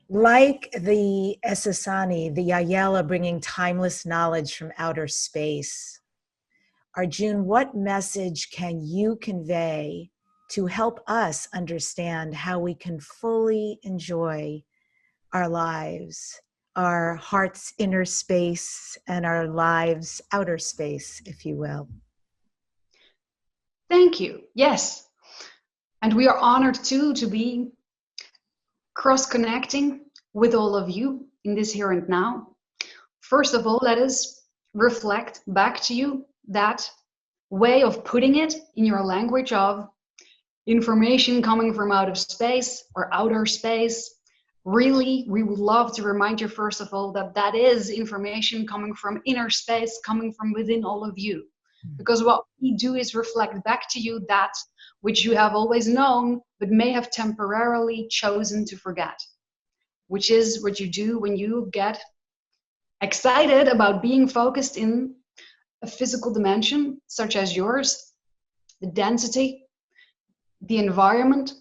Like the Esasani, the Yahyel are bringing timeless knowledge from outer space. Arjun, what message can you convey to help us understand how we can fully enjoy our lives, our heart's inner space and our lives' outer space, if you will? Thank you. Yes. And we are honored too to be cross-connecting with all of you in this here and now. First of all, let us reflect back to you that way of putting it in your language of information coming from out of space or outer space. Really, we would love to remind you, first of all, that that is information coming from inner space, coming from within all of you. Because what we do is reflect back to you that which you have always known, but may have temporarily chosen to forget, which is what you do when you get excited about being focused in a physical dimension, such as yours, the density, the environment,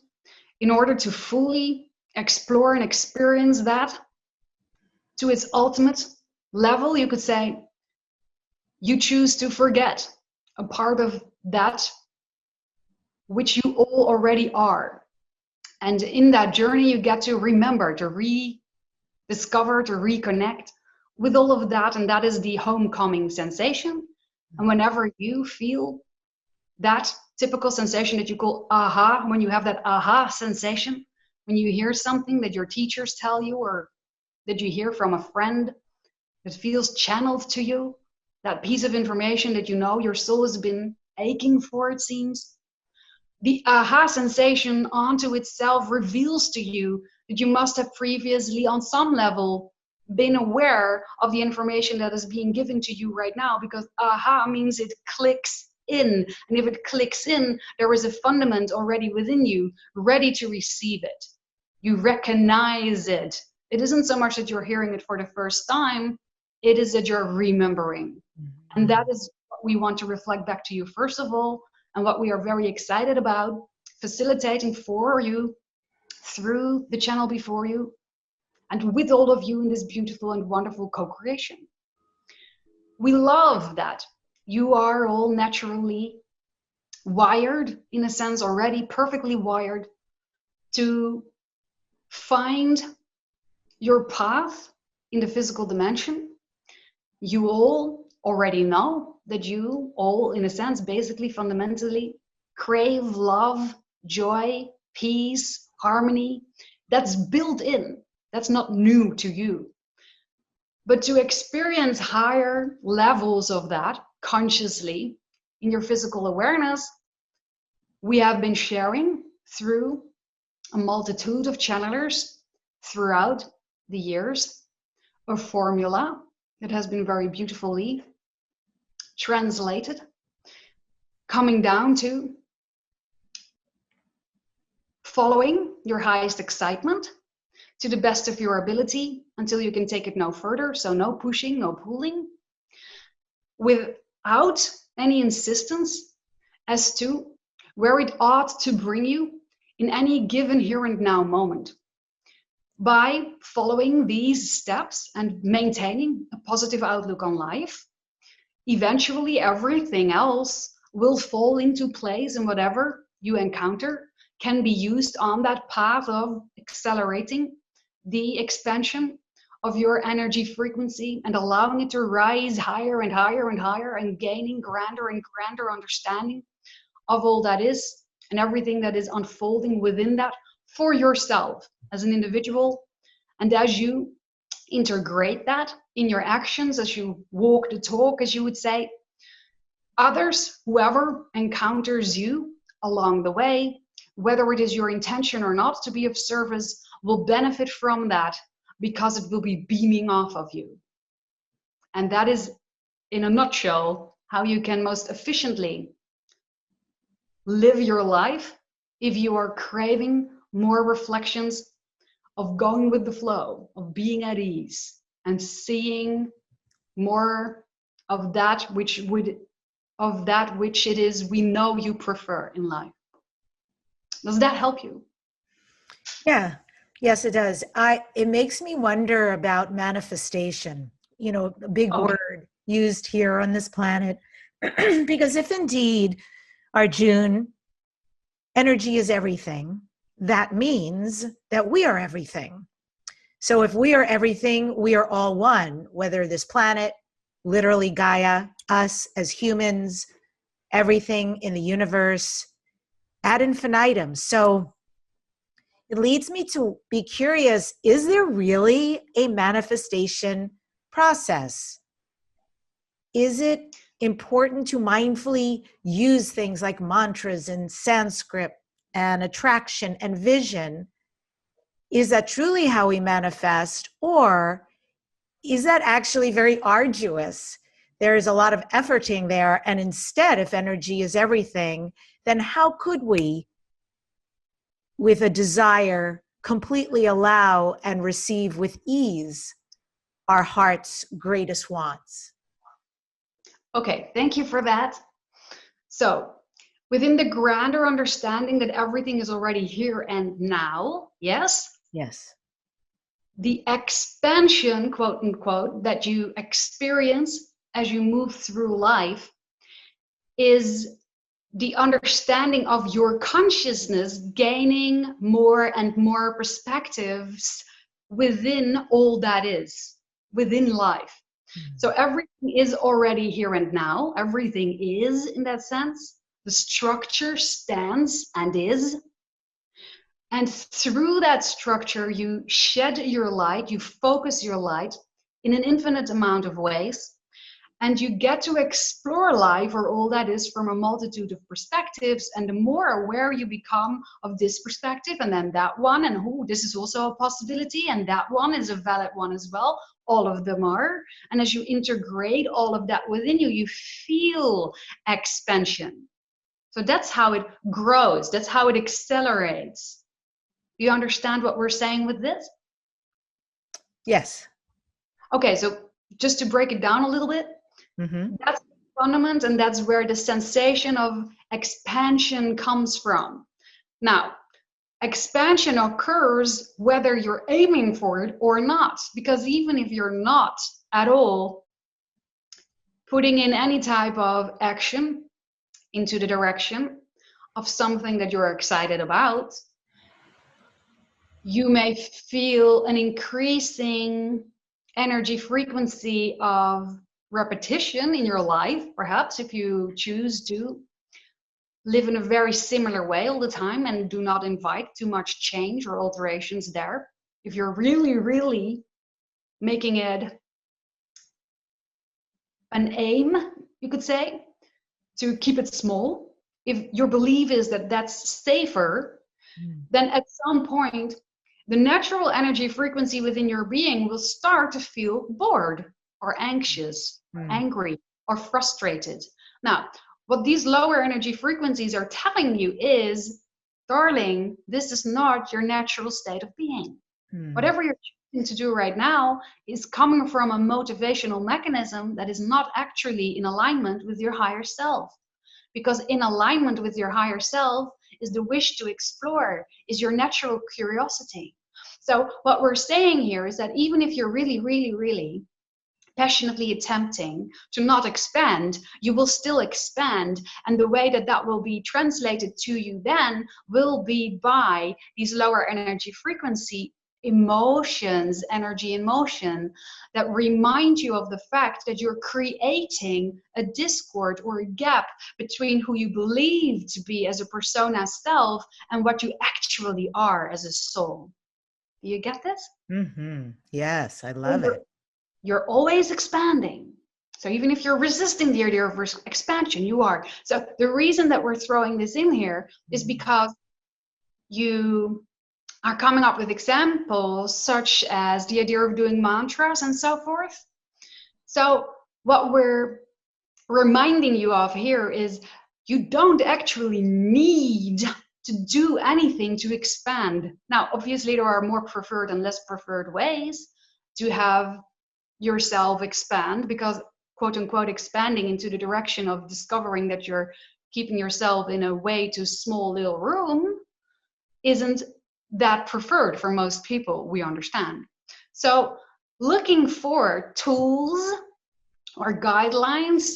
in order to fully explore and experience that to its ultimate level. You could say you choose to forget a part of that which you all already are. And in that journey, you get to remember, to rediscover, to reconnect with all of that. And that is the homecoming sensation. And whenever you feel that typical sensation that you call aha, when you have that aha sensation, when you hear something that your teachers tell you or that you hear from a friend that feels channeled to you, that piece of information that you know your soul has been aching for, it seems, the aha sensation onto itself reveals to you that you must have previously on some level been aware of the information that is being given to you right now, because aha means it clicks in. And if it clicks in, there is a fundament already within you ready to receive it. You recognize it. It isn't so much that you're hearing it for the first time, it is that you're remembering. And that is what we want to reflect back to you first of all, and what we are very excited about facilitating for you through the channel before you and with all of you in this beautiful and wonderful co-creation. We love that you are all naturally wired, in a sense already perfectly wired, to find your path in the physical dimension. You all already know that you all, in a sense, basically fundamentally crave love, joy, peace, harmony. That's built in. That's not new to you. But to experience higher levels of that consciously in your physical awareness, we have been sharing through a multitude of channelers throughout the years a formula that has been very beautifully translated, coming down to following your highest excitement to the best of your ability until you can take it no further. So no pushing, no pulling, without any insistence as to where it ought to bring you in any given here and now moment. By following these steps and maintaining a positive outlook on life, eventually everything else will fall into place, and whatever you encounter can be used on that path of accelerating the expansion of your energy frequency and allowing it to rise higher and higher and higher and gaining grander and grander understanding of all that is and everything that is unfolding within that for yourself as an individual. And as you integrate that in your actions, as you walk the talk, as you would say, others, whoever encounters you along the way, whether it is your intention or not to be of service, will benefit from that because it will be beaming off of you. And that is, in a nutshell, how you can most efficiently live your life if you are craving more reflections of going with the flow, of being at ease, and seeing more of that which it is we know you prefer in life. Does that help you? Yeah, Yes, it does. It makes me wonder about manifestation, a big Okay. word used here on this planet. Because if indeed, Arjun, energy is everything, that means that we are everything. So if we are everything, we are all one, whether this planet, literally Gaia, us as humans, everything in the universe, ad infinitum. So it leads me to be curious, is there really a manifestation process? Is it important to mindfully use things like mantras and Sanskrit and attraction and vision? Is that truly how we manifest, or is that actually very arduous? There is a lot of efforting there, and instead, if energy is everything, then how could we, with a desire, completely allow and receive with ease our heart's greatest wants? Okay, thank you for that. So, within the grander understanding that everything is already here and now, yes, Yes. the expansion, quote unquote, that you experience as you move through life is the understanding of your consciousness gaining more and more perspectives within all that is, within life. So everything is already here and now. Everything is, in that sense. The structure stands and is. And through that structure, you shed your light, you focus your light in an infinite amount of ways. And you get to explore life or all that is from a multitude of perspectives. And the more aware you become of this perspective and then that one, and this is also a possibility, and that one is a valid one as well. All of them are. And as you integrate all of that within you, you feel expansion. So that's how it grows. That's how it accelerates. Do you understand what we're saying with this? Yes. Okay, so just to break it down a little bit, that's the fundament, and that's where the sensation of expansion comes from. Now, expansion occurs whether you're aiming for it or not, because even if you're not at all putting in any type of action into the direction of something that you're excited about, you may feel an increasing energy frequency of repetition in your life, perhaps if you choose to live in a very similar way all the time and do not invite too much change or alterations there. If you're really, really making it an aim, you could say, to keep it small, if your belief is that that's safer, then at some point, the natural energy frequency within your being will start to feel bored or anxious, or angry or frustrated. Now, what these lower energy frequencies are telling you is, darling, this is not your natural state of being. Whatever you're choosing to do right now is coming from a motivational mechanism that is not actually in alignment with your higher self. Because in alignment with your higher self is the wish to explore, is your natural curiosity. So what we're saying here is that even if you're really, really, really passionately attempting to not expand, you will still expand. And the way that that will be translated to you then will be by these lower energy frequency emotions, energy in motion, that remind you of the fact that you're creating a discord or a gap between who you believe to be as a persona self and what you actually are as a soul. Do you get this? Yes, I love it. You're always expanding. So even if you're resisting the idea of expansion, you are. So the reason that we're throwing this in here is because you are coming up with examples such as the idea of doing mantras and so forth. So what we're reminding you of here is you don't actually need to do anything to expand. Now, obviously, there are more preferred and less preferred ways to have yourself expand, because quote unquote expanding into the direction of discovering that you're keeping yourself in a way too small little room isn't that preferred for most people, we understand. So looking for tools or guidelines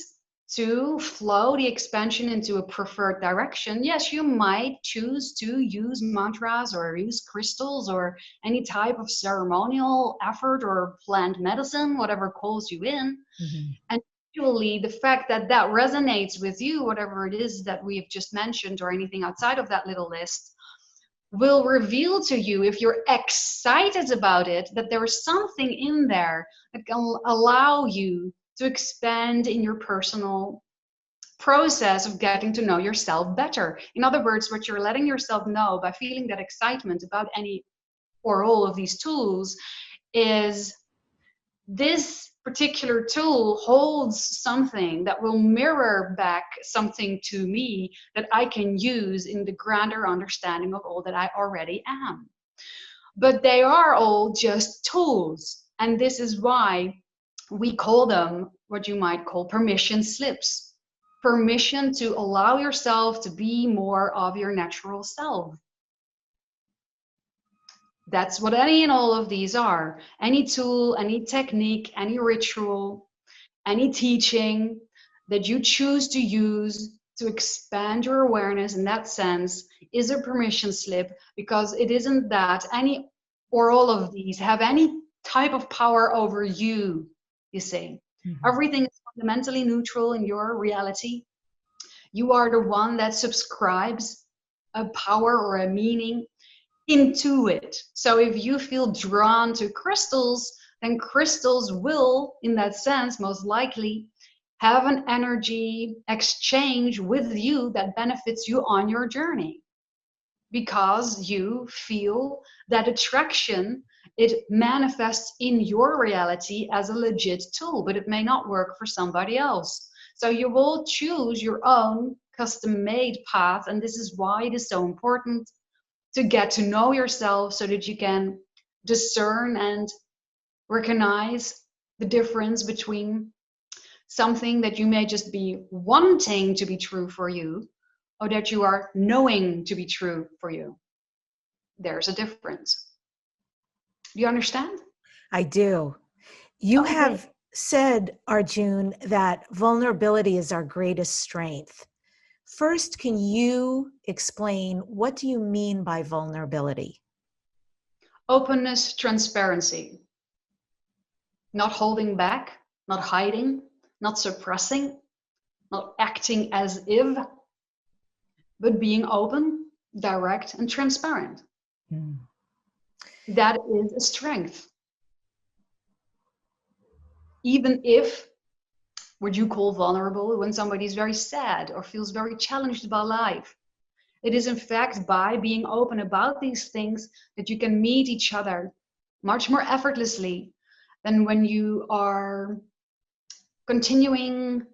to flow the expansion into a preferred direction, yes, you might choose to use mantras or use crystals or any type of ceremonial effort or plant medicine, whatever calls you in. Mm-hmm. And usually the fact that that resonates with you, whatever it is that we've just mentioned or anything outside of that little list, will reveal to you, if you're excited about it, that there is something in there that can allow you to expand in your personal process of getting to know yourself better. In other words, what you're letting yourself know by feeling that excitement about any or all of these tools is this particular tool holds something that will mirror back something to me that I can use in the grander understanding of all that I already am. But they are all just tools. And this is why we call them what you might call permission slips. Permission to allow yourself to be more of your natural self. That's what any and all of these are. Any tool, any technique, any ritual, any teaching that you choose to use to expand your awareness in that sense is a permission slip, because it isn't that any or all of these have any type of power over you, you see. Mm-hmm. Everything is fundamentally neutral in your reality. You are the one that subscribes a power or a meaning into it. So if you feel drawn to crystals, then crystals will, in that sense, most likely have an energy exchange with you that benefits you on your journey, because you feel that attraction, it manifests in your reality as a legit tool, but it may not work for somebody else. So you will choose your own custom-made path, and this is why it is so important to get to know yourself so that you can discern and recognize the difference between something that you may just be wanting to be true for you, or that you are knowing to be true for you. There's a difference. Do you understand? I do. You have said, Arjun, that vulnerability is our greatest strength. First, can you explain, what do you mean by vulnerability? Openness, transparency. Not holding back, not hiding, not suppressing, not acting as if, but being open, direct, and transparent. Mm. That is a strength. Even if what you call vulnerable, when somebody is very sad or feels very challenged about life, it is in fact by being open about these things that you can meet each other much more effortlessly than when you are continuing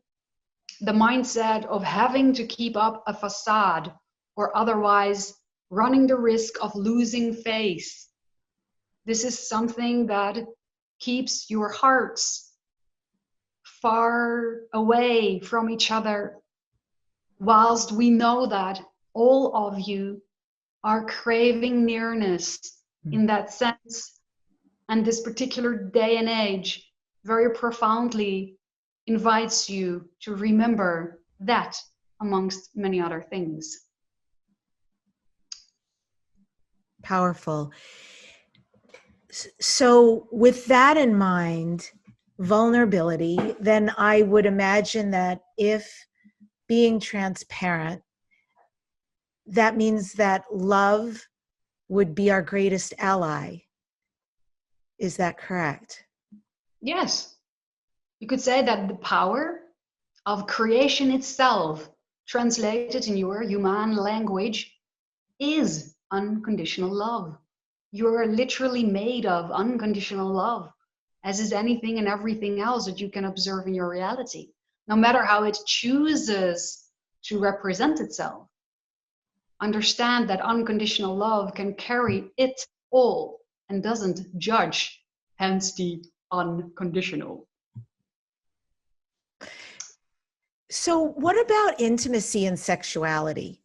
the mindset of having to keep up a facade or otherwise running the risk of losing face. This is something that keeps your hearts far away from each other, whilst we know that all of you are craving nearness in that sense. And this particular day and age very profoundly invites you to remember that, amongst many other things. Powerful. So with that in mind, vulnerability, then I would imagine that if being transparent, that means that love would be our greatest ally. Is that correct? Yes. You could say that the power of creation itself, translated in your human language, is unconditional love. You're literally made of unconditional love, as is anything and everything else that you can observe in your reality, no matter how it chooses to represent itself. Understand that unconditional love can carry it all and doesn't judge, hence the unconditional. So what about intimacy and sexuality?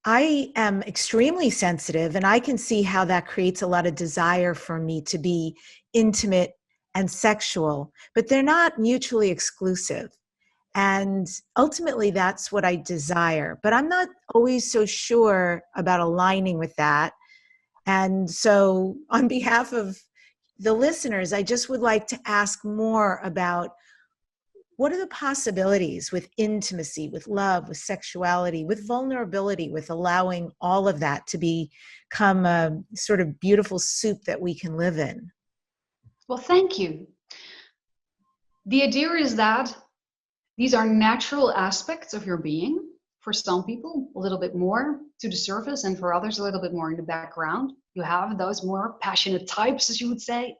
I am extremely sensitive, and I can see how that creates a lot of desire for me to be intimate and sexual, but they're not mutually exclusive. And ultimately, that's what I desire. But I'm not always so sure about aligning with that. And so, on behalf of the listeners, I just would like to ask more about what are the possibilities with intimacy, with love, with sexuality, with vulnerability, with allowing all of that to become a sort of beautiful soup that we can live in? Well, thank you. The idea is that these are natural aspects of your being. For some people, a little bit more to the surface, and for others, a little bit more in the background. You have those more passionate types, as you would say.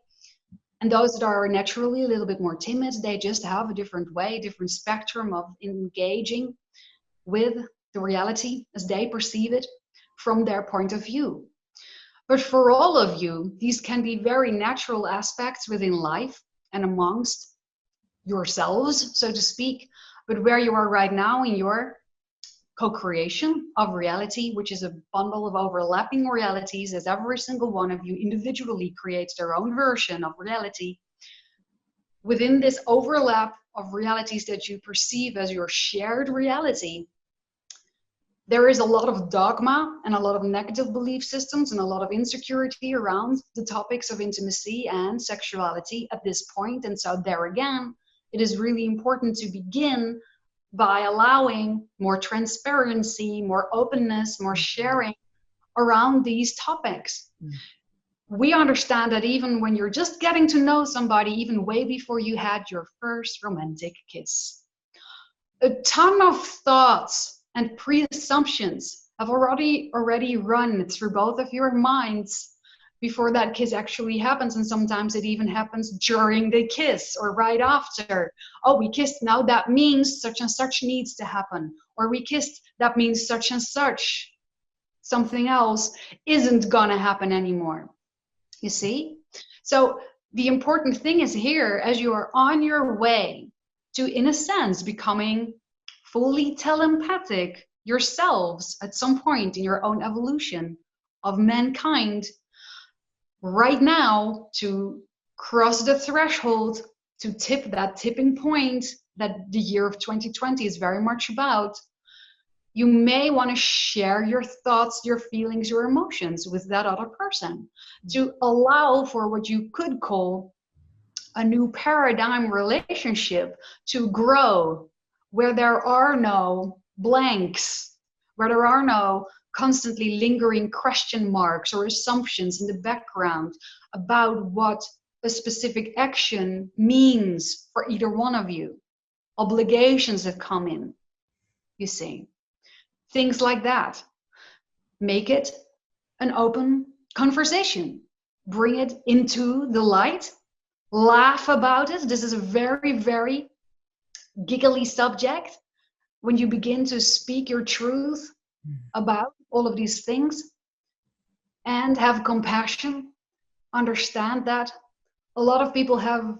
And those that are naturally a little bit more timid, they just have a different way, different spectrum of engaging with the reality as they perceive it from their point of view. But for all of you, these can be very natural aspects within life and amongst yourselves, so to speak. But where you are right now in your co-creation of reality, which is a bundle of overlapping realities, as every single one of you individually creates their own version of reality. Within this overlap of realities that you perceive as your shared reality, there is a lot of dogma and a lot of negative belief systems and a lot of insecurity around the topics of intimacy and sexuality at this point. And so there again, it is really important to begin by allowing more transparency, more openness, more sharing around these topics. We understand that even when you're just getting to know somebody, even way before you had your first romantic kiss, a ton of thoughts and pre-assumptions have already run through both of your minds before that kiss actually happens. And sometimes it even happens during the kiss or right after. Oh, we kissed, now that means such and such needs to happen. Or we kissed, that means such and such. Something else isn't gonna happen anymore. You see? So the important thing is here, as you are on your way to, in a sense, becoming fully telepathic yourselves at some point in your own evolution of mankind, right now, to cross the threshold, to tip that tipping point that the year of 2020 is very much about, you may want to share your thoughts, your feelings, your emotions with that other person to allow for what you could call a new paradigm relationship to grow, where there are no blanks, where there are no constantly lingering question marks or assumptions in the background about what a specific action means for either one of you. Obligations that come in, you see. Things like that. Make it an open conversation. Bring it into the light. Laugh about it. This is a very, very giggly subject when you begin to speak your truth about all of these things, and have compassion. Understand that a lot of people have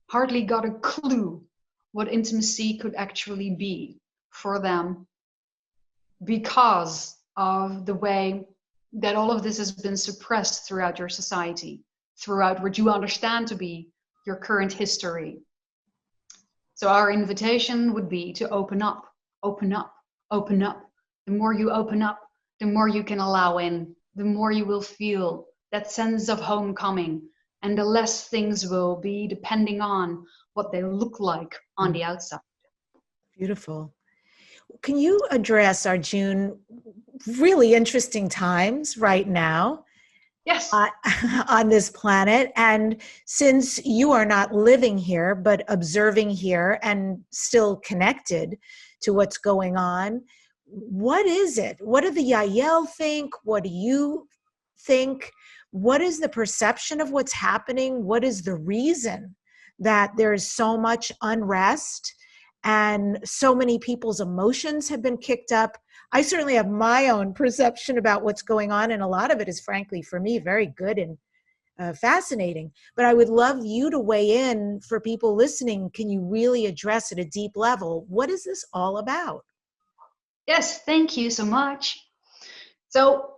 hardly got a clue what intimacy could actually be for them, because of the way that all of this has been suppressed throughout your society, throughout what you understand to be your current history. So our invitation would be to open up, open up, open up. The more you open up, the more you can allow in, the more you will feel that sense of homecoming, and the less things will be depending on what they look like on the outside. Beautiful. Can you address, Arjun, really interesting times right now? Yes. On this planet. And since you are not living here, but observing here and still connected to what's going on, what is it? What do the Yahyel think? What do you think? What is the perception of what's happening? What is the reason that there is so much unrest and so many people's emotions have been kicked up? I certainly have my own perception about what's going on, and a lot of it is, frankly, for me, very good and fascinating. But I would love you to weigh in for people listening. Can you really address at a deep level, what is this all about? Yes, thank you so much. So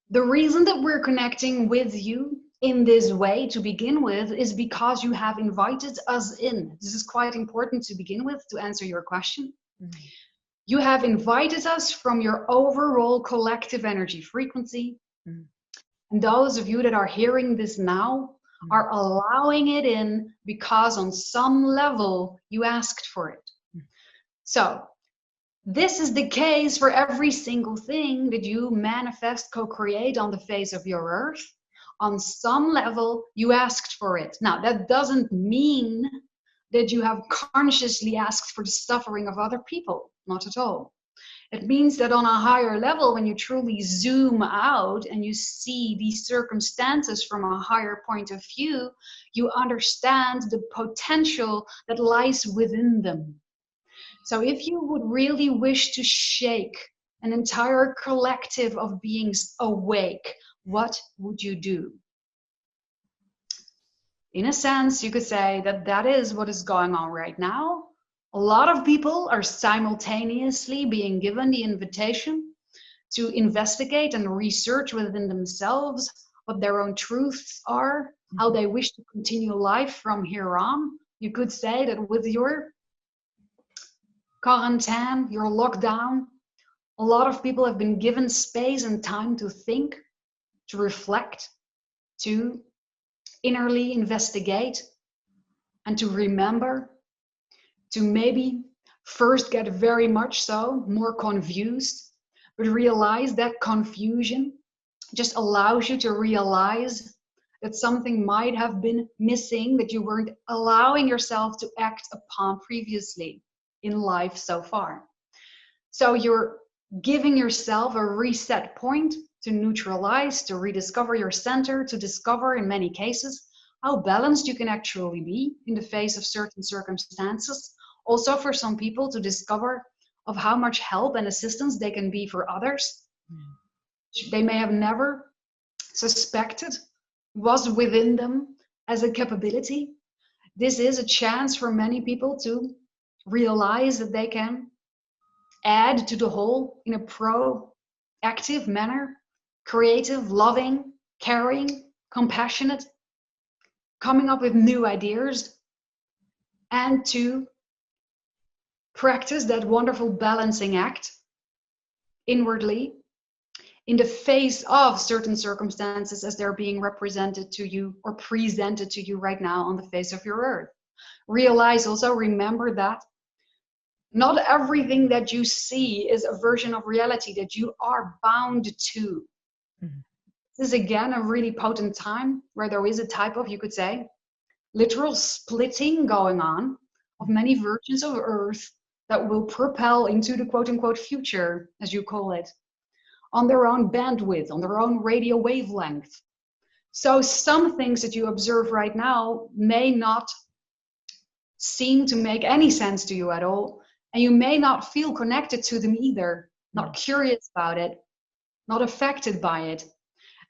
the reason that we're connecting with you in this way to begin with is because you have invited us in. This is quite important to begin with to answer your question. Mm-hmm. You have invited us from your overall collective energy frequency. Mm-hmm. And those of you that are hearing this now are allowing it in because on some level you asked for it. So this is the case for every single thing that you manifest, co-create on the face of your earth. On some level, you asked for it. Now, that doesn't mean that you have consciously asked for the suffering of other people. Not at all. It means that on a higher level, when you truly zoom out and you see these circumstances from a higher point of view, you understand the potential that lies within them. So if you would really wish to shake an entire collective of beings awake, what would you do? In a sense, you could say that that is what is going on right now. A lot of people are simultaneously being given the invitation to investigate and research within themselves what their own truths are, how they wish to continue life from here on. You could say that with your quarantine, your lockdown, a lot of people have been given space and time to think, to reflect, to innerly investigate, and to remember, to maybe first get very much so more confused, but realize that confusion just allows you to realize that something might have been missing that you weren't allowing yourself to act upon previously in life so far. So you're giving yourself a reset point to neutralize, to rediscover your center, to discover in many cases how balanced you can actually be in the face of certain circumstances. Also for some people to discover of how much help and assistance they can be for others. They may have never suspected was within them as a capability. This is a chance for many people to realize that they can add to the whole in a proactive manner, creative, loving, caring, compassionate, coming up with new ideas, and to practice that wonderful balancing act inwardly in the face of certain circumstances as they're being represented to you or presented to you right now on the face of your earth. Realize also, remember that not everything that you see is a version of reality that you are bound to. Mm-hmm. This is again a really potent time where there is a type of, you could say, literal splitting going on of many versions of Earth that will propel into the quote-unquote future, as you call it, on their own bandwidth, on their own radio wavelength. So some things that you observe right now may not seem to make any sense to you at all, and you may not feel connected to them either, not curious about it, not affected by it.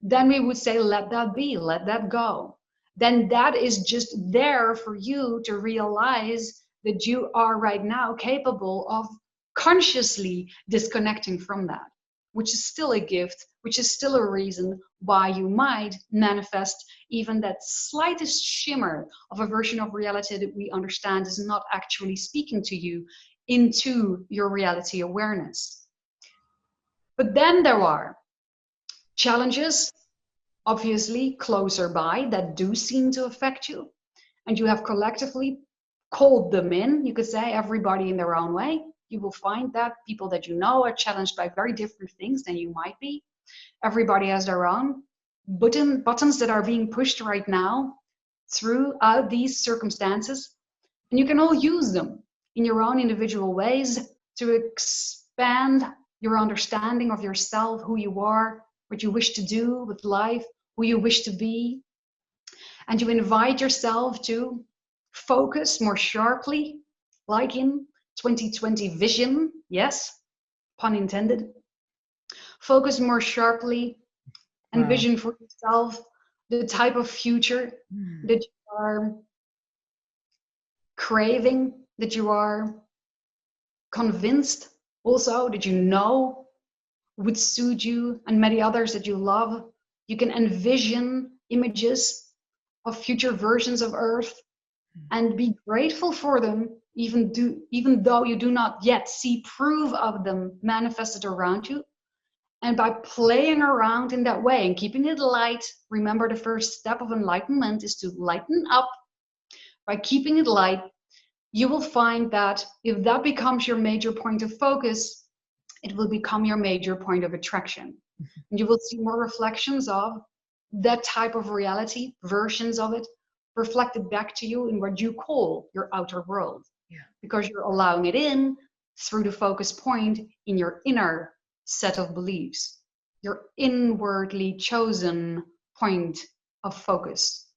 Then we would say, let that be, let that go. Then that is just there for you to realize that you are right now capable of consciously disconnecting from that, which is still a gift, which is still a reason why you might manifest even that slightest shimmer of a version of reality that we understand is not actually speaking to you into your reality awareness. But then there are challenges, obviously closer by, that do seem to affect you, and you have collectively called them in. You could say everybody in their own way. You will find that people that you know are challenged by very different things than you might be. Everybody has their own buttons that are being pushed right now throughout these circumstances, and you can all use them in your own individual ways to expand your understanding of yourself, who you are, what you wish to do with life, who you wish to be. And you invite yourself to focus more sharply, like in 2020 vision, yes, pun intended. Focus more sharply and vision for yourself the type of future that you are craving, that you are convinced also, that you know would suit you and many others that you love. You can envision images of future versions of Earth and be grateful for them, even though you do not yet see proof of them manifested around you. And by playing around in that way and keeping it light, remember the first step of enlightenment is to lighten up. By keeping it light, you will find that if that becomes your major point of focus, it will become your major point of attraction. And you will see more reflections of that type of reality, versions of it, reflected back to you in what you call your outer world. Yeah. Because you're allowing it in through the focus point in your inner set of beliefs, your inwardly chosen point of focus.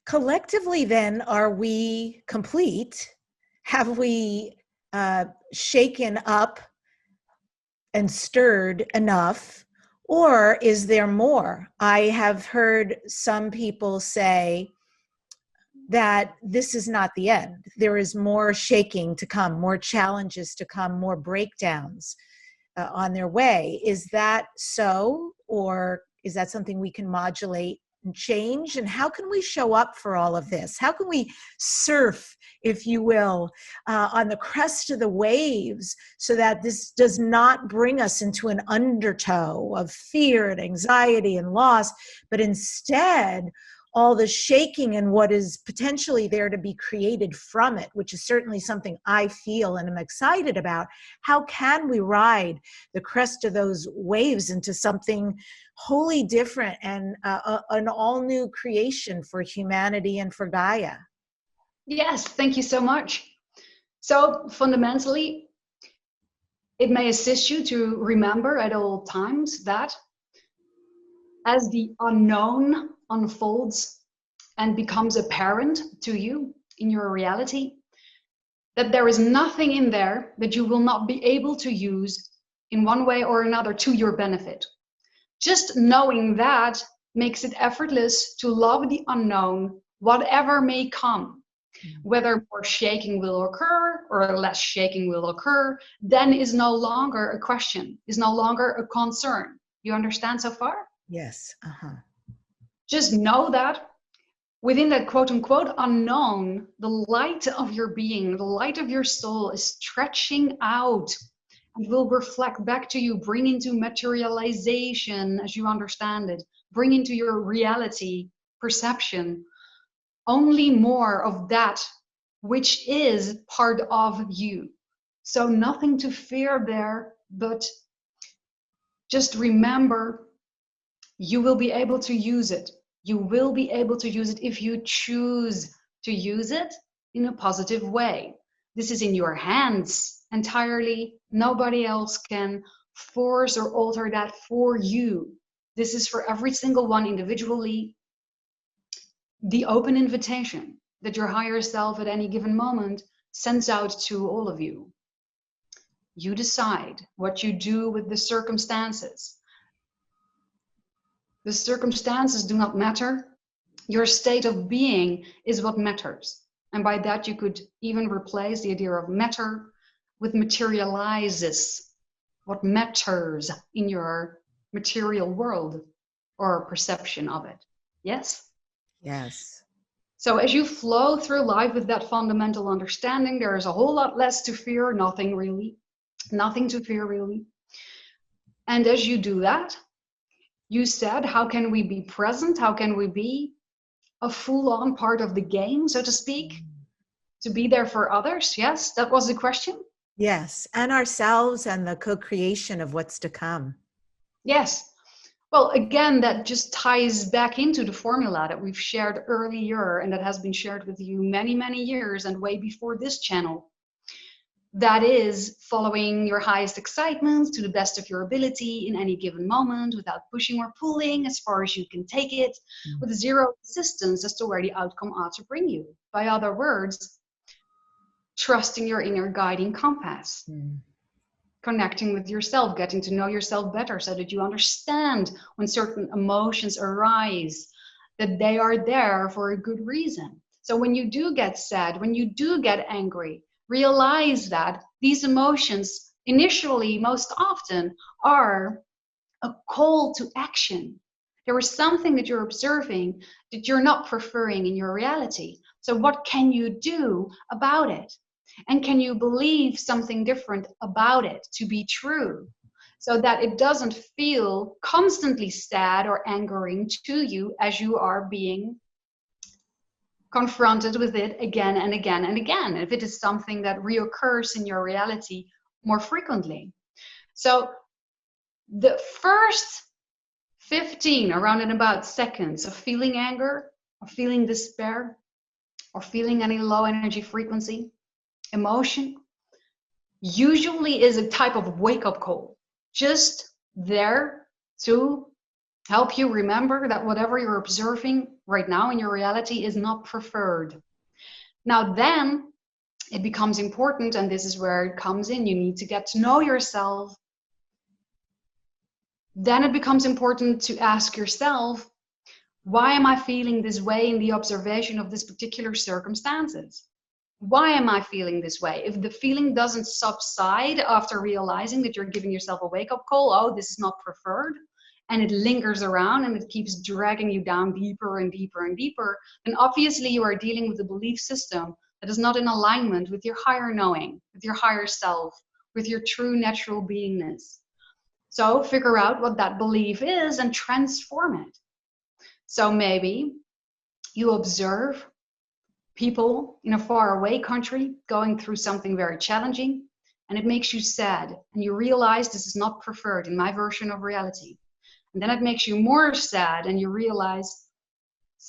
Collectively, then, are we complete? Have we shaken up and stirred enough? Or is there more? I have heard some people say that this is not the end. There is more shaking to come, more challenges to come, more breakdowns on their way. Is that so? Or is that something we can modulate and change? And how can we show up for all of this? How can we surf, if you will, on the crest of the waves so that this does not bring us into an undertow of fear and anxiety and loss, but instead all the shaking and what is potentially there to be created from it, which is certainly something I feel and am excited about. How can we ride the crest of those waves into something wholly different and an all new creation for humanity and for Gaia? Yes, thank you so much. So fundamentally, it may assist you to remember at all times that as the unknown unfolds and becomes apparent to you in your reality, that there is nothing in there that you will not be able to use in one way or another to your benefit. Just knowing that makes it effortless to love the unknown, whatever may come. Whether more shaking will occur or less shaking will occur, then is no longer a question, is no longer a concern. You understand so far? Yes. Just know that within that quote unquote unknown, the light of your being, the light of your soul is stretching out and will reflect back to you, bring into materialization as you understand it, bring into your reality, perception, only more of that which is part of you. So nothing to fear there, but just remember, you will be able to use it. You will be able to use it if you choose to use it in a positive way. This is in your hands entirely. Nobody else can force or alter that for you. This is for every single one individually. The open invitation that your higher self at any given moment sends out to all of you. You decide what you do with the circumstances. The circumstances do not matter. Your state of being is what matters. And by that, you could even replace the idea of matter with materializes, what matters in your material world or perception of it. Yes? Yes. So as you flow through life with that fundamental understanding, there is a whole lot less to fear, nothing to fear really. And as you do that, you said, how can we be present? How can we be a full-on part of the game, so to speak, to be there for others? Yes, that was the question. Yes, and ourselves and the co-creation of what's to come. Yes. Well, again, that just ties back into the formula that we've shared earlier and that has been shared with you many, many years and way before this channel. That is following your highest excitement to the best of your ability in any given moment without pushing or pulling as far as you can take it, with zero resistance as to where the outcome ought to bring you. By other words, trusting your inner guiding compass. Connecting with yourself, getting to know yourself better so that you understand when certain emotions arise, that they are there for a good reason. So when you do get sad, when you do get angry, realize that these emotions initially, most often, are a call to action. There is something that you're observing that you're not preferring in your reality. So what can you do about it? And can you believe something different about it to be true, so that it doesn't feel constantly sad or angering to you as you are being confronted with it again and again and again, if it is something that reoccurs in your reality more frequently. So the first 15 around and about seconds of feeling anger, or feeling despair, or feeling any low energy frequency emotion, usually is a type of wake-up call, just there to help you remember that whatever you're observing right now in your reality is not preferred. Now then it becomes important, and this is where it comes in, you need to get to know yourself. Then it becomes important to ask yourself, why am I feeling this way in the observation of this particular circumstances? Why am I feeling this way? If the feeling doesn't subside after realizing that you're giving yourself a wake-up call, oh, this is not preferred, and it lingers around and it keeps dragging you down deeper and deeper and deeper, then obviously you are dealing with a belief system that is not in alignment with your higher knowing, with your higher self, with your true natural beingness. So figure out what that belief is and transform it. So maybe you observe people in a faraway country going through something very challenging, and it makes you sad, and you realize this is not preferred in my version of reality. And then it makes you more sad, and you realize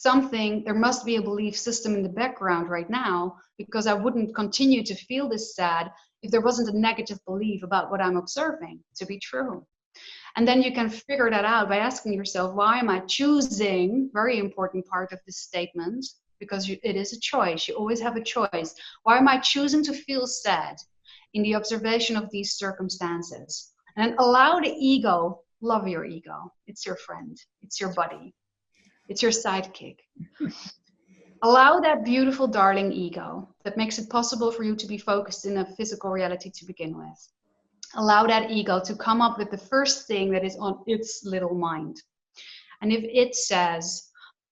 there must be a belief system in the background right now, because I wouldn't continue to feel this sad if there wasn't a negative belief about what I'm observing to be true. And then you can figure that out by asking yourself, why am I choosing, very important part of this statement, because it is a choice, you always have a choice. Why am I choosing to feel sad in the observation of these circumstances? And allow the ego, love your ego, it's your friend, it's your buddy, it's your sidekick. Allow that beautiful darling ego that makes it possible for you to be focused in a physical reality to begin with. Allow that ego to come up with the first thing that is on its little mind. And if it says,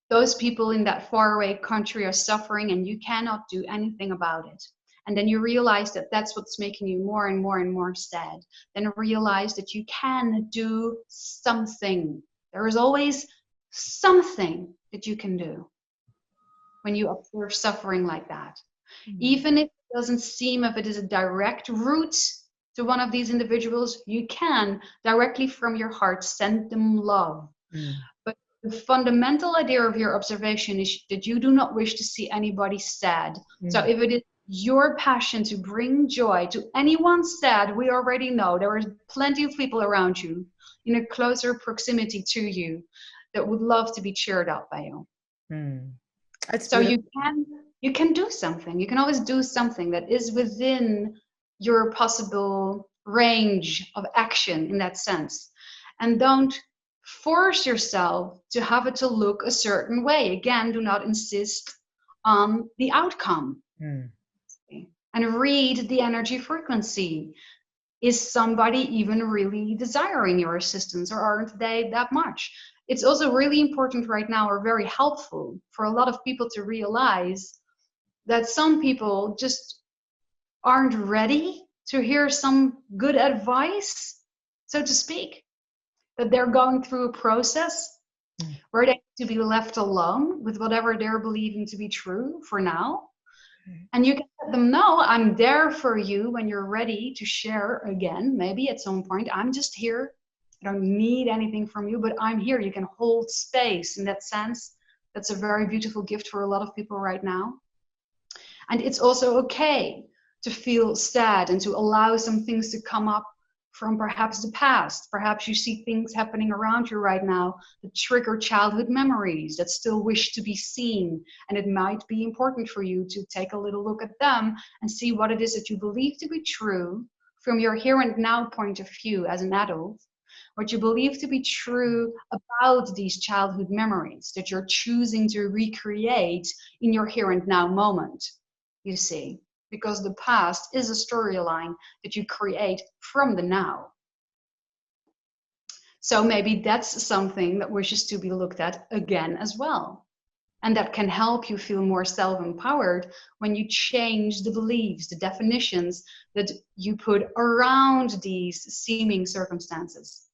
those people in that faraway country are suffering and you cannot do anything about it, and then you realize that that's what's making you more and more and more sad, then realize that you can do something. There is always something that you can do when you observe suffering like that. Mm-hmm. Even if it doesn't seem, if it is a direct route to one of these individuals, you can directly from your heart send them love. But the fundamental idea of your observation is that you do not wish to see anybody sad. So if it is your passion to bring joy to anyone sad, we already know there are plenty of people around you in a closer proximity to you that would love to be cheered up by you. So you can do something. You can always do something that is within your possible range of action in that sense. And don't force yourself to have it to look a certain way. Again, do not insist on the outcome. And read the energy frequency. Is somebody even really desiring your assistance, or aren't they that much? It's also really important right now, or very helpful for a lot of people to realize that some people just aren't ready to hear some good advice, so to speak, that they're going through a process where they need to be left alone with whatever they're believing to be true for now. And you can let them know, I'm there for you when you're ready to share again, maybe at some point. I'm just here. I don't need anything from you, but I'm here. You can hold space in that sense. That's a very beautiful gift for a lot of people right now. And it's also okay to feel sad and to allow some things to come up from perhaps the past. Perhaps you see things happening around you right now that trigger childhood memories that still wish to be seen. And it might be important for you to take a little look at them and see what it is that you believe to be true from your here and now point of view as an adult, what you believe to be true about these childhood memories that you're choosing to recreate in your here and now moment, you see. because the past is a storyline that you create from the now. So maybe that's something that wishes to be looked at again as well. And that can help you feel more self-empowered when you change the beliefs, the definitions that you put around these seeming circumstances.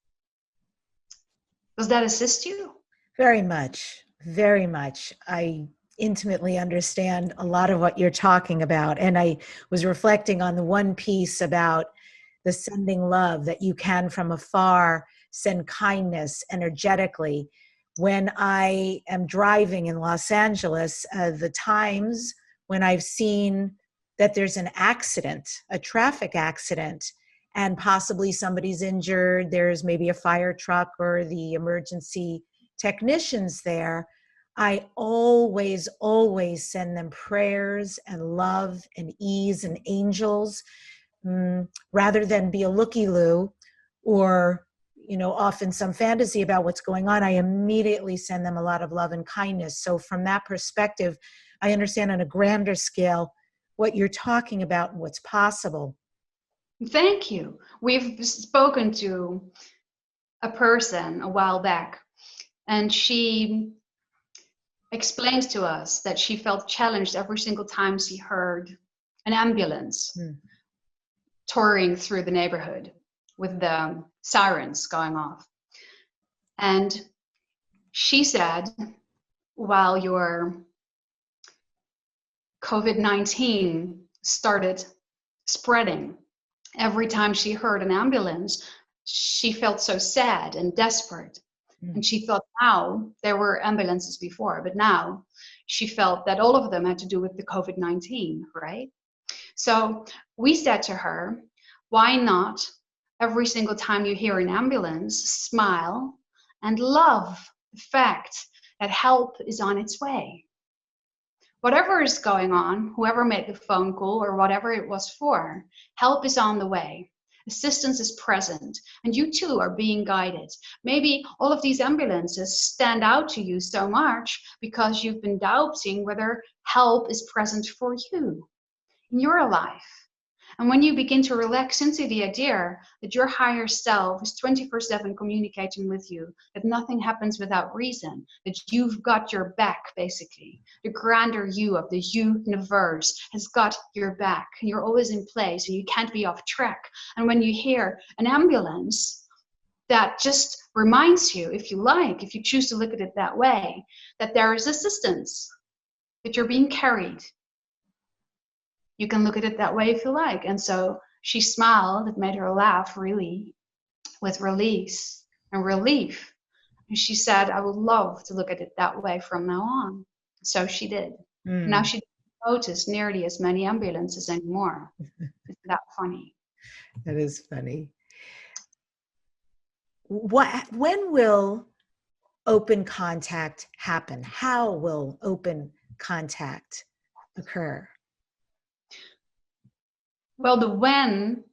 Does that assist you? Very much, very much. I intimately understand a lot of what you're talking about. And I was reflecting on the one piece about the sending love, that you can from afar send kindness energetically. When I am driving in Los Angeles, the times when I've seen that there's an accident, a traffic accident, and possibly somebody's injured, there's maybe a fire truck or the emergency technicians there, I always, always send them prayers and love and ease and angels, rather than be a looky-loo or, often some fantasy about what's going on. I immediately send them a lot of love and kindness. So from that perspective, I understand on a grander scale what you're talking about and what's possible. Thank you. We've spoken to a person a while back, and she explained to us that she felt challenged every single time she heard an ambulance touring through the neighborhood with the sirens going off. And she said, while your COVID-19 started spreading, every time she heard an ambulance, she felt so sad and desperate. And she thought, now, there were ambulances before, but now she felt that all of them had to do with the COVID-19, right? So we said to her, why not every single time you hear an ambulance, smile and love the fact that help is on its way. Whatever is going on, whoever made the phone call or whatever it was for, help is on the way. Assistance is present, and you too are being guided. Maybe all of these ambulances stand out to you so much because you've been doubting whether help is present for you in your life. And when you begin to relax into the idea that your higher self is 24/7 communicating with you, that nothing happens without reason, that you've got your back, basically. The grander you of the universe has got your back, and you're always in place, and you can't be off track. And when you hear an ambulance, that just reminds you, if you like, if you choose to look at it that way, that there is assistance, that you're being carried. You can look at it that way if you like. And so she smiled. It made her laugh, really, with release and relief. And she said, I would love to look at it that way from now on. So she did. Now she doesn't notice nearly as many ambulances anymore. Isn't that funny? That is funny. When will open contact happen? How will open contact occur? Well, the when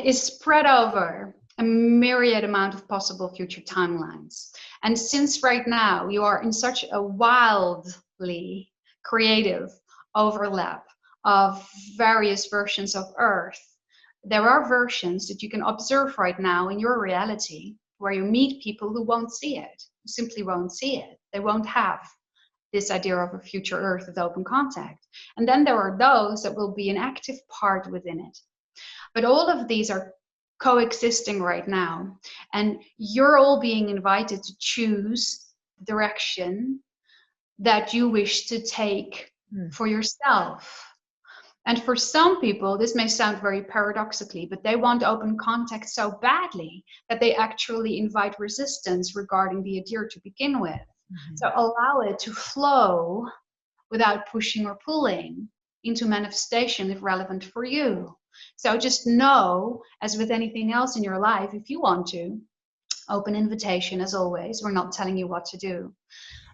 is spread over a myriad amount of possible future timelines. And since right now you are in such a wildly creative overlap of various versions of Earth, there are versions that you can observe right now in your reality where you meet people who won't see it, who simply won't see it. They won't have this idea of a future Earth with open contact. And then there are those that will be an active part within it. But all of these are coexisting right now. And you're all being invited to choose the direction that you wish to take for yourself. And for some people, this may sound very paradoxically, but they want open contact so badly that they actually invite resistance regarding the idea to begin with. So allow it to flow without pushing or pulling into manifestation if relevant for you. So just know, as with anything else in your life, if you want to, open invitation as always. We're not telling you what to do.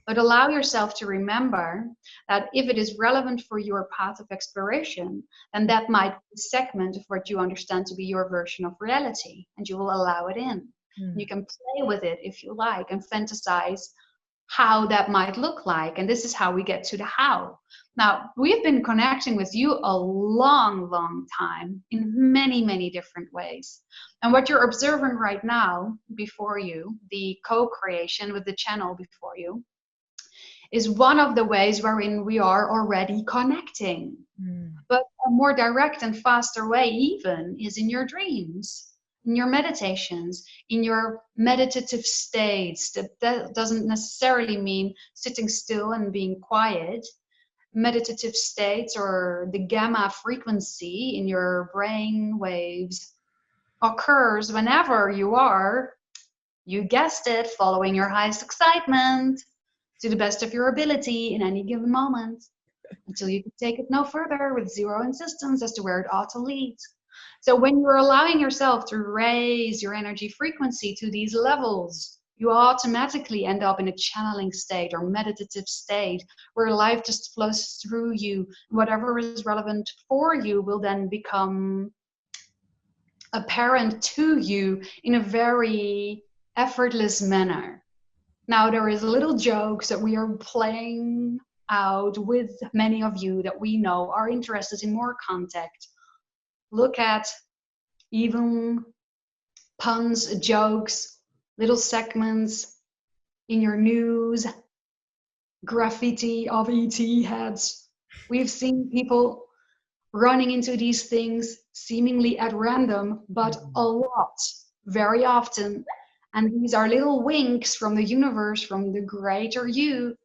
But allow yourself to remember that if it is relevant for your path of exploration, then that might be a segment of what you understand to be your version of reality, and you will allow it in. You can play with it if you like and fantasize how that might look like. And this is how we get to the how. Now, we've been connecting with you a long, long time in many, many different ways. And what you're observing right now before you, the co-creation with the channel before you, is one of the ways wherein we are already connecting. But a more direct and faster way even is in your dreams, in your meditations, in your meditative states. That doesn't necessarily mean sitting still and being quiet. Meditative states or the gamma frequency in your brain waves occurs whenever you are, you guessed it, following your highest excitement to the best of your ability in any given moment, until you can take it no further with zero insistence as to where it ought to lead. So when you're allowing yourself to raise your energy frequency to these levels, you automatically end up in a channeling state or meditative state where life just flows through you. Whatever is relevant for you will then become apparent to you in a very effortless manner. Now, there is little jokes that we are playing out with many of you that we know are interested in more contact. Look at even puns, jokes, little segments in your news, graffiti of ET heads. We've seen people running into these things seemingly at random, but a lot, very often. And these are little winks from the universe, from the greater you,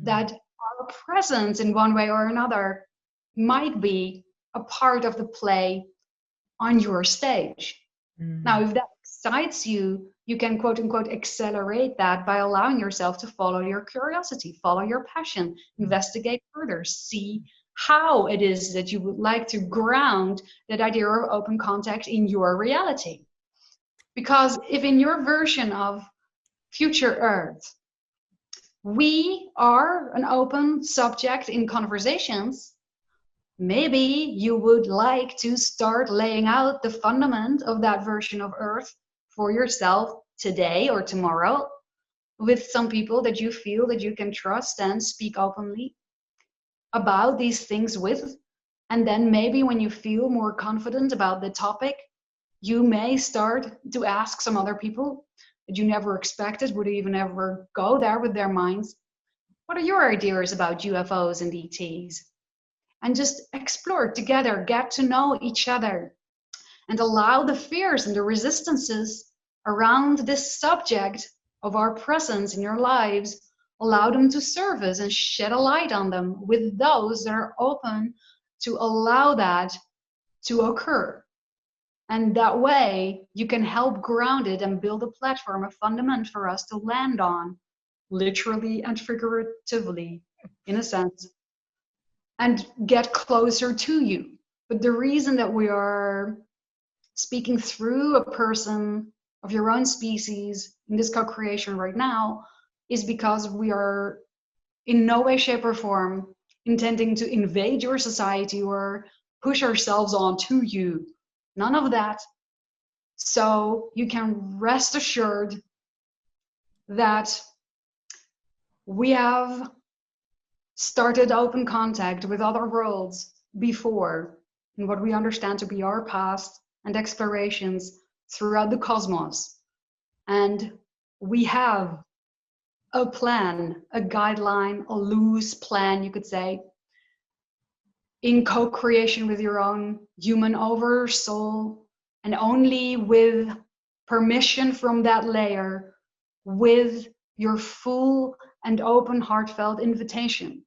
that are present in one way or another, might be a part of the play on your stage. Now, if that excites you, you can quote unquote accelerate that by allowing yourself to follow your curiosity, follow your passion, investigate further, see how it is that you would like to ground that idea of open contact in your reality. Because if in your version of future Earth, we are an open subject in conversations, maybe you would like to start laying out the fundament of that version of Earth for yourself today or tomorrow with some people that you feel that you can trust and speak openly about these things with. And then maybe when you feel more confident about the topic, you may start to ask some other people that you never expected would even ever go there with their minds, what are your ideas about UFOs and ETs? And just explore together, get to know each other, and allow the fears and the resistances around this subject of our presence in your lives, allow them to surface and shed a light on them with those that are open to allow that to occur. And that way you can help ground it and build a platform, a fundament for us to land on, literally and figuratively, in a sense, and get closer to you. But the reason that we are speaking through a person of your own species in this co-creation right now is because we are in no way, shape, or form intending to invade your society or push ourselves onto you. None of that. So you can rest assured that we have started open contact with other worlds before in what we understand to be our past and explorations throughout the cosmos. And we have a plan, a guideline, a loose plan, you could say, in co-creation with your own human oversoul, and only with permission from that layer, with your full and open heartfelt invitation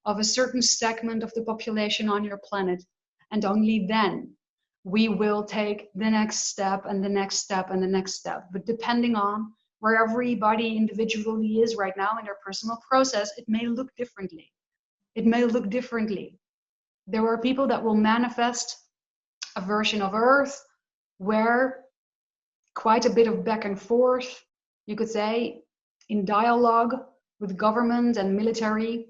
of a certain segment of the population on your planet, and only then we will take the next step and the next step and the next step. But depending on where everybody individually is right now in their personal process, it may look differently. It may look differently. There are people that will manifest a version of Earth where quite a bit of back and forth, you could say, in dialogue with government and military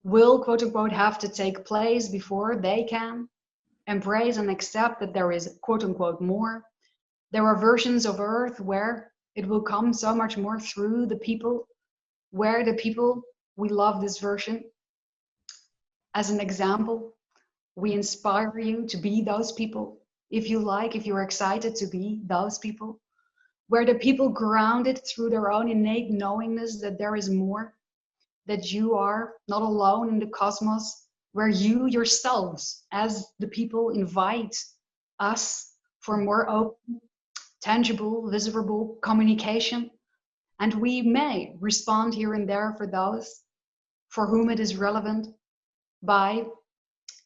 will, quote unquote, have to take place before they can embrace and accept that there is, quote unquote, more. There are versions of Earth where it will come so much more through the people where the people, we love this version as an example. We inspire you to be those people. If you like, if you're excited to be those people, where the people grounded through their own innate knowingness that there is more, that you are not alone in the cosmos, where you yourselves as the people invite us for more open, tangible, visible communication. And we may respond here and there for those for whom it is relevant by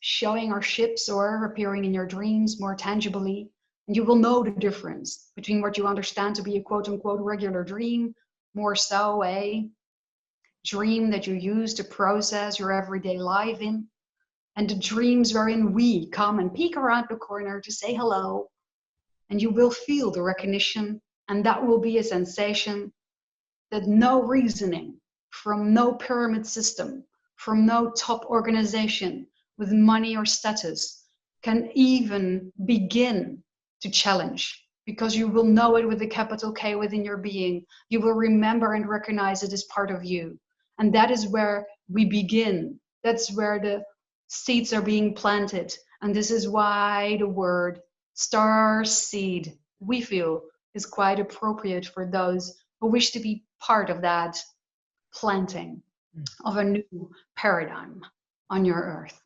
showing our ships or appearing in your dreams more tangibly. And you will know the difference between what you understand to be a quote unquote regular dream, more so a dream that you use to process your everyday life in, and the dreams wherein we come and peek around the corner to say hello, and you will feel the recognition, and that will be a sensation that no reasoning from no pyramid system, from no top organization with money or status can even begin to challenge, because you will know it with a capital K within your being. You will remember and recognize it as part of you. And that is where we begin. That's where the seeds are being planted. And this is why the word star seed, we feel, is quite appropriate for those who wish to be part of that planting of a new paradigm on your earth.